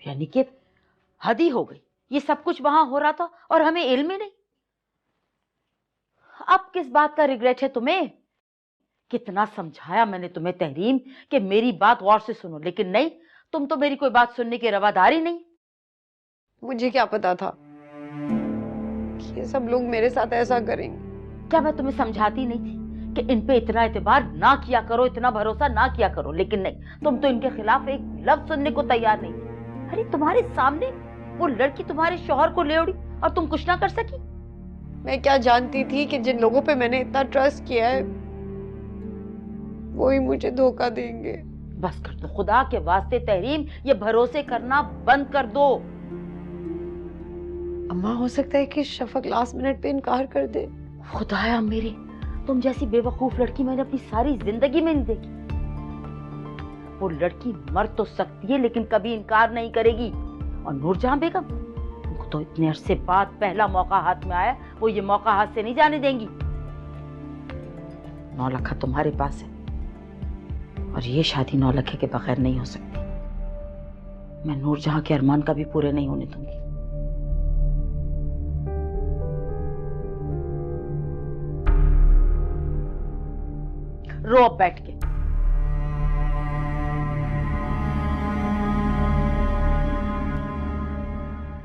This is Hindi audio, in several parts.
यानी कि हद ही हो गई, ये सब कुछ वहां हो रहा था और हमें इल्म ही नहीं। अब किस बात का रिग्रेट है तुम्हें? कितना समझाया मैंने तुम्हें तहरीम कि मेरी बात गौर से सुनो, लेकिन नहीं, तुम तो मेरी कोई बात सुनने की रवादार ही नहीं। मुझे क्या पता था कि ये सब लोग मेरे साथ ऐसा करेंगे। क्या मैं तुम्हें समझाती नहीं थी कि इन पे इतना एतबार ना किया करो, इतना भरोसा ना किया करो? लेकिन नहीं, तुम तो इनके खिलाफ एक लफ्ज सुनने को तैयार नहीं थी। अरे तुम्हारे सामने वो लड़की तुम्हारे शौहर को ले उड़ी और तुम कुछ ना कर सकी। मैं क्या जानती थी कि जिन लोगों पे मैंने इतना ट्रस्ट किया है वो ही मुझे धोखा देंगे। बस कर दो खुदा के वास्ते तहरीम, ये भरोसे करना बंद कर दो। अम्मा, हो सकता है कि शफक लास्ट मिनट पे इनकार कर दे। खुदाया मेरे, तुम जैसी बेवकूफ लड़की मैंने अपनी सारी जिंदगी में नहीं देखी। वो लड़की मर तो सकती है लेकिन कभी इनकार नहीं करेगी। और नूरजहां बेगम, उनको तो इतने अरसे बाद पहला मौका हाथ में आया, वो ये मौका हाथ से नहीं जाने देंगी। 9 लाख तुम्हारे पास है और ये शादी 9 लाख के बगैर नहीं हो सकती। मैं नूरजहां के अरमान का भी पूरे नहीं होने दूंगी। रो अब बैठ के।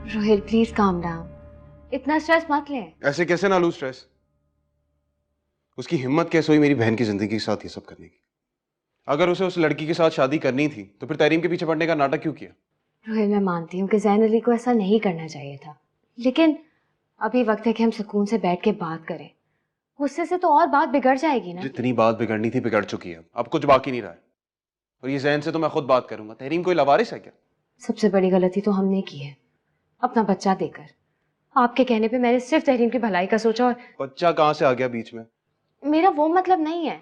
रोहिल प्लीज काम डाउन, इतना स्ट्रेस मत ले। ऐसे कैसे ना लूं स्ट्रेस? उसकी हिम्मत कैसे हुई मेरी बहन की जिंदगी के साथ ये सब करने की? अगर उसे उस लड़की के साथ शादी करनी थी तो फिर तहरीम के पीछे पड़ने का नाटक क्यों किया? रोहिल, मैं मानती हूँ कि ज़ैन अली को ऐसा नहीं करना चाहिए था, लेकिन अभी वक्त है कि हम सुकून से बैठ के बात करें। गुस्से से तो और बात बिगड़ जाएगी ना। जितनी बात बिगड़नी थी बिगड़ चुकी है, अब कुछ बाकी नहीं रहा है। और ये ज़ैन से तो मैं खुद बात करूंगा। तहरीम कोई लवारिस है क्या? सबसे बड़ी गलती तो हमने की है, अपना बच्चा देकर। आपके कहने पे मैंने सिर्फ तहरीम की भलाई का सोचा और बच्चा कहाँ से आ गया बीच में? मेरा वो मतलब नहीं है।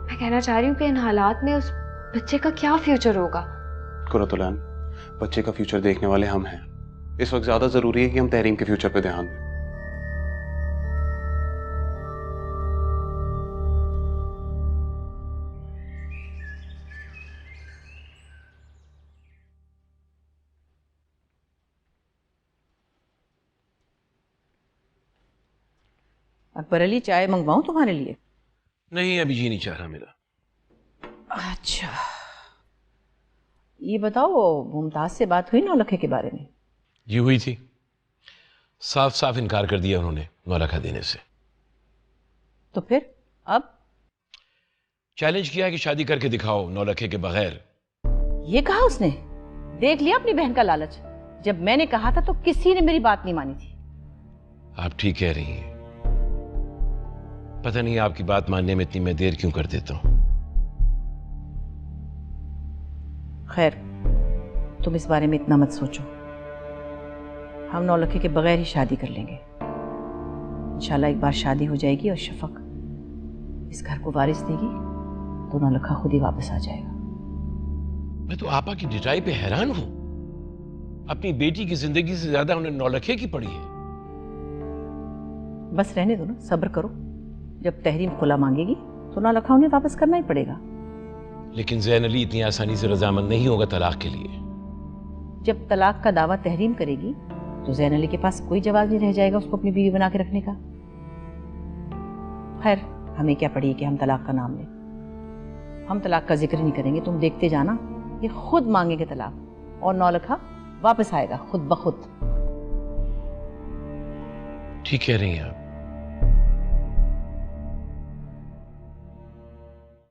मैं कहना चाह रही हूँ कि इन हालात में उस बच्चे का क्या फ्यूचर होगा। कुरतुलैन, बच्चे का फ्यूचर देखने वाले हम हैं। इस वक्त ज्यादा जरूरी है कि हम तहरीम के फ्यूचर पे ध्यान दें। अकबर अली, चाय मंगवाऊं तुम्हारे लिए? नहीं, अभी जी नहीं चाह रहा मेरा। अच्छा, ये बताओ, मुमताज से बात हुई 9 लाख के बारे में? जी हुई थी, साफ साफ इनकार कर दिया उन्होंने 9 लाख देने से। तो फिर अब चैलेंज किया कि शादी करके दिखाओ 9 लाख के बगैर। ये कहा उसने? देख लिया अपनी बहन का लालच। जब मैंने कहा था तो किसी ने मेरी बात नहीं मानी थी। आप ठीक कह रही हैं, पता नहीं आपकी बात मानने में इतनी मैं देर क्यों कर देता हूं। खैर, तुम इस बारे में इतना मत सोचो। हम 9 लाख के बगैर ही शादी कर लेंगे। इंशाल्लाह एक बार शादी हो जाएगी और शफक इस घर को वारिस देगी तो 9 लाख खुद ही वापस आ जाएगा। मैं तो आपा की डिटाई पे हैरान हूं। अपनी बेटी की जिंदगी से ज्यादा उन्हें 9 लाख की पड़ी है। बस रहने दो ना, सब्र करो। जब तहरीम खुला मांगेगी तो 9 लाख उन्हें वापस करना ही पड़ेगा। लेकिन ज़ैन अली इतनी आसानी से रजामंद नहीं होगा तलाक के लिए। जब तलाक का दावा तहरीम करेगी तो ज़ैन अली के पास कोई जवाब नहीं रह जाएगा उसको अपनी बीवी बना के रखने का। खैर, हमें क्या पड़ी कि हम तलाक का नाम लें। हम तलाक का जिक्र नहीं करेंगे, तुम देखते जाना, ये खुद मांगेंगे तलाक और 9 लाख वापस आएगा खुद ब खुद। ठीक कह रही हैं आप।